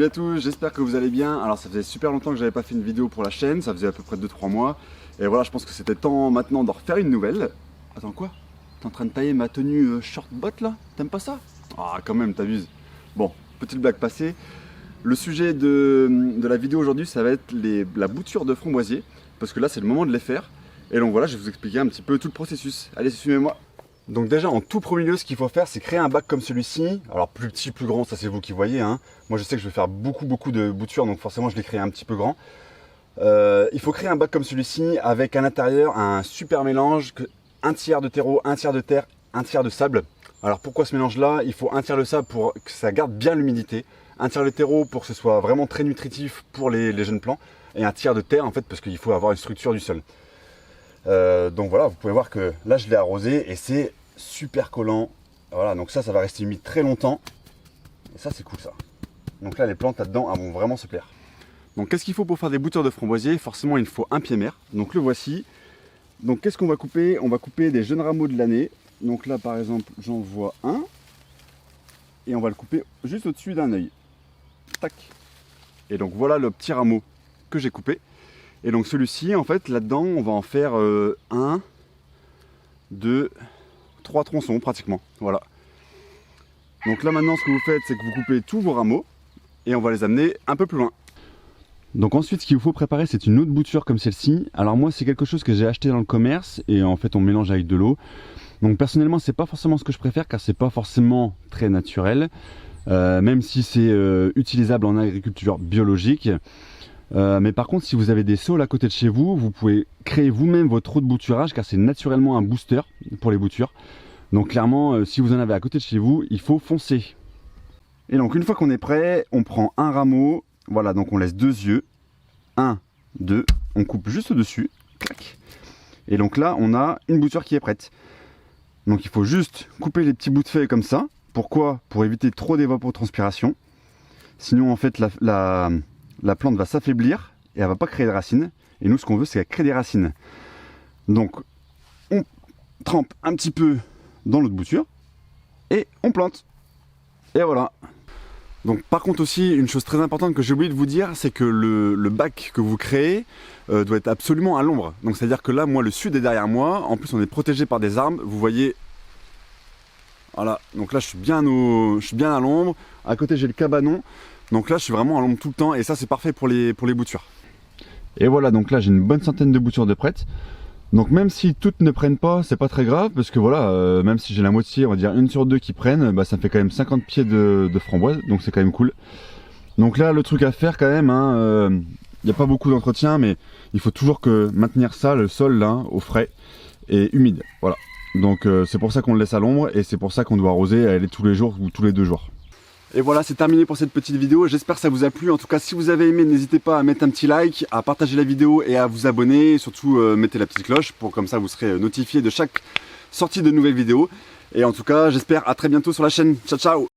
Salut à tous, j'espère que vous allez bien. Alors ça faisait super longtemps que j'avais pas fait une vidéo pour la chaîne, ça faisait à peu près 2-3 mois. Et voilà, je pense que c'était temps maintenant de refaire une nouvelle. Attends quoi? T'es en train de tailler ma tenue short bot là? T'aimes pas ça? Ah quand même, t'abuses. Bon, petite blague passée. Le sujet de la vidéo aujourd'hui, ça va être la bouture de framboisier. Parce que là c'est le moment de les faire. Et donc voilà, je vais vous expliquer un petit peu tout le processus. Allez, suivez-moi. Donc déjà en tout premier lieu, ce qu'il faut faire, c'est créer un bac comme celui-ci. Alors plus petit, plus grand, ça c'est vous qui voyez, hein. Moi je sais que je vais faire beaucoup de boutures, donc forcément je l'ai créé un petit peu grand. Il faut créer un bac comme celui-ci avec à l'intérieur un super mélange, un tiers de terreau, un tiers de terre, un tiers de sable. Alors pourquoi ce mélange-là? Il faut un tiers de sable pour que ça garde bien l'humidité, un tiers de terreau pour que ce soit vraiment très nutritif pour les jeunes plants, et un tiers de terre en fait parce qu'il faut avoir une structure du sol. Donc voilà, vous pouvez voir que là je l'ai arrosé et c'est super collant. Voilà, donc ça va rester humide très longtemps. Et ça c'est cool ça. Donc là les plantes là-dedans vont vraiment se plaire. Donc qu'est-ce qu'il faut pour faire des boutures de framboisier? Forcément il faut un pied mère. Donc le voici. Donc qu'est-ce qu'on va couper? On va couper des jeunes rameaux de l'année. Donc là par exemple j'en vois un. Et on va le couper juste au-dessus d'un œil. Tac. Et donc voilà le petit rameau que j'ai coupé. Et donc celui-ci, en fait, là-dedans, on va en faire 1, 2, 3 tronçons pratiquement. Voilà. Donc là maintenant, ce que vous faites, c'est que vous coupez tous vos rameaux et on va les amener un peu plus loin. Donc ensuite, ce qu'il vous faut préparer, c'est une autre bouture comme celle-ci. Alors moi, c'est quelque chose que j'ai acheté dans le commerce et en fait, on mélange avec de l'eau. Donc personnellement, c'est pas forcément ce que je préfère car c'est pas forcément très naturel, même si c'est utilisable en agriculture biologique. Mais par contre, si vous avez des saules à côté de chez vous, vous pouvez créer vous-même votre eau de bouturage car c'est naturellement un booster pour les boutures. Donc clairement, si vous en avez à côté de chez vous, il faut foncer. Et donc une fois qu'on est prêt, on prend un rameau. Voilà, donc on laisse deux yeux. 1, 2, on coupe juste au-dessus. Clac. Et donc là, on a une bouture qui est prête. Donc il faut juste couper les petits bouts de feuilles comme ça. Pourquoi? Pour éviter trop d'évapotranspiration. Sinon, en fait, la plante va s'affaiblir et elle va pas créer de racines. Et nous, ce qu'on veut, c'est qu'elle crée des racines. Donc, on trempe un petit peu dans l'eau de bouture et on plante. Et voilà. Donc, par contre aussi, une chose très importante que j'ai oublié de vous dire, c'est que le bac que vous créez doit être absolument à l'ombre. Donc, c'est-à-dire que là, moi, le sud est derrière moi. En plus, on est protégé par des arbres. Vous voyez. Voilà. Donc là, je suis bien à l'ombre. À côté, j'ai le cabanon. Donc là je suis vraiment à l'ombre tout le temps et ça c'est parfait pour les boutures. Et voilà, donc là j'ai une bonne centaine de boutures de prêtes. Donc même si toutes ne prennent pas, c'est pas très grave parce que voilà, même si j'ai la moitié, on va dire 1 sur 2 qui prennent, bah, ça fait quand même 50 pieds de framboise, donc c'est quand même cool. Donc là le truc à faire quand même, il n'y a pas beaucoup d'entretien mais il faut toujours maintenir ça, le sol là, au frais et humide. Voilà. Donc c'est pour ça qu'on le laisse à l'ombre et c'est pour ça qu'on doit arroser aller tous les jours ou tous les 2 jours. Et voilà, c'est terminé pour cette petite vidéo. J'espère que ça vous a plu. En tout cas, si vous avez aimé, n'hésitez pas à mettre un petit like, à partager la vidéo et à vous abonner. Et surtout, mettez la petite cloche pour comme ça vous serez notifié de chaque sortie de nouvelles vidéos. Et en tout cas, j'espère à très bientôt sur la chaîne. Ciao, ciao!